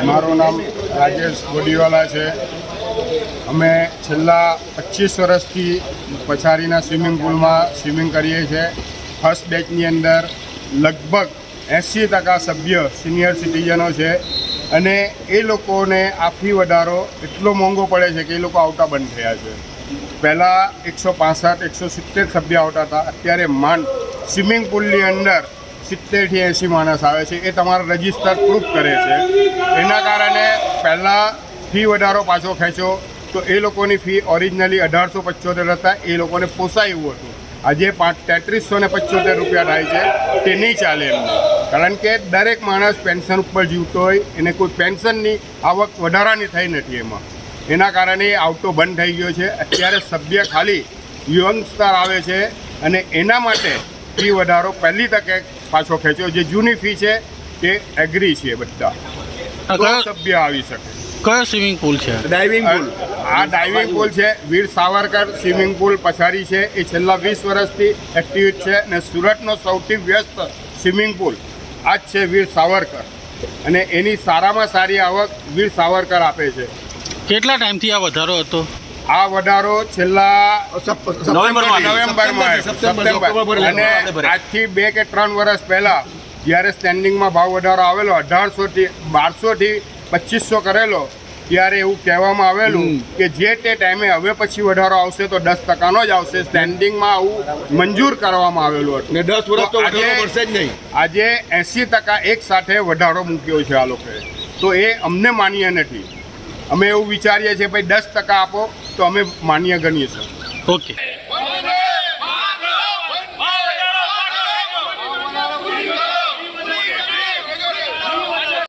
મારું નામ રાજેશ ગોડીવાલા છે। અમે છેલ્લા 25 વર્ષથી પછારીના સ્વિમિંગ પુલમાં સ્વિમિંગ કરીએ છીએ। ફર્સ્ટ બેચની અંદર લગભગ 80% સભ્ય સિનિયર સિટીઝનો છે અને એ લોકોને આ ફી વધારો એટલો મોંઘો પડે છે કે એ લોકો આવતા બંધ થયા છે। પહેલાં 165-170 સભ્ય આવતા હતા, અત્યારે માંડ સ્વિમિંગ પુલની અંદર 70 થી 80 માણસ આવે છે। એ તમારા રજિસ્ટર પ્રૂફ કરે છે। એના કારણે પહેલાં ફી વધારો પાછો ખેંચો તો એ લોકોની ફી ઓરિજિનલી 1875 હતા, એ લોકોને પોસાય એવું હતું। આજે 3375 રૂપિયા થાય છે, તે નહીં ચાલે એમને, કારણ કે દરેક માણસ પેન્શન ઉપર જીવતો હોય, એને કોઈ પેન્શનની આવક વધારાની થઈ નથી એમાં, એના કારણે આવતો બંધ થઈ ગયો છે। અત્યારે સભ્ય ખાલી યંગસ્ટર આવે છે અને એના માટે ફી વધારો પહેલી તકે પાછો ખેંચ્યો। જે જૂની ફી છે તે એગ્રી છે બધા, સભ્ય આવી શકે। કયો સ્વિમિંગ પુલ છે? ડાઇવિંગ પુલ। આ ડાઇવિંગ પુલ છે વીર સાવરકર સ્વિમિંગ પુલ પછારી છે। એ છેલ્લા 20 વર્ષથી એક્ટિવ છે અને સુરતનો સૌથી વ્યસ્ત સ્વિમિંગ પુલ આ જ છે વીર સાવરકર, અને એની સારામાં સારી આવક વીર સાવરકર આપે છે। કેટલા ટાઈમથી આ વધારો હતો? આ વધારો છેલ્લા નવેમ્બરમાં અને આજથી 2 કે 3 વર્ષ પહેલાં જ્યારે સ્ટેન્ડિંગમાં ભાવ વધારો આવેલો 1800 થી 1200 થી 2500 કરેલો, ત્યારે એવું કહેવામાં આવેલું કે જે તે ટાઈમે હવે પછી વધારો આવશે તો 10%નો જ આવશે। સ્ટેન્ડિંગમાં આવું મંજૂર કરવામાં આવેલું હતું ને 10 વર્ષ તો વધારો મળશે જ નહીં। આજે 80% એક સાથે વધારો મૂક્યો છે આ લોકોએ, તો એ અમને માન્ય નથી। અમે એવું વિચારીએ છીએ ભાઈ 10% આપો તો અમે માન્ય ગણીએ છીએ। ઓકે।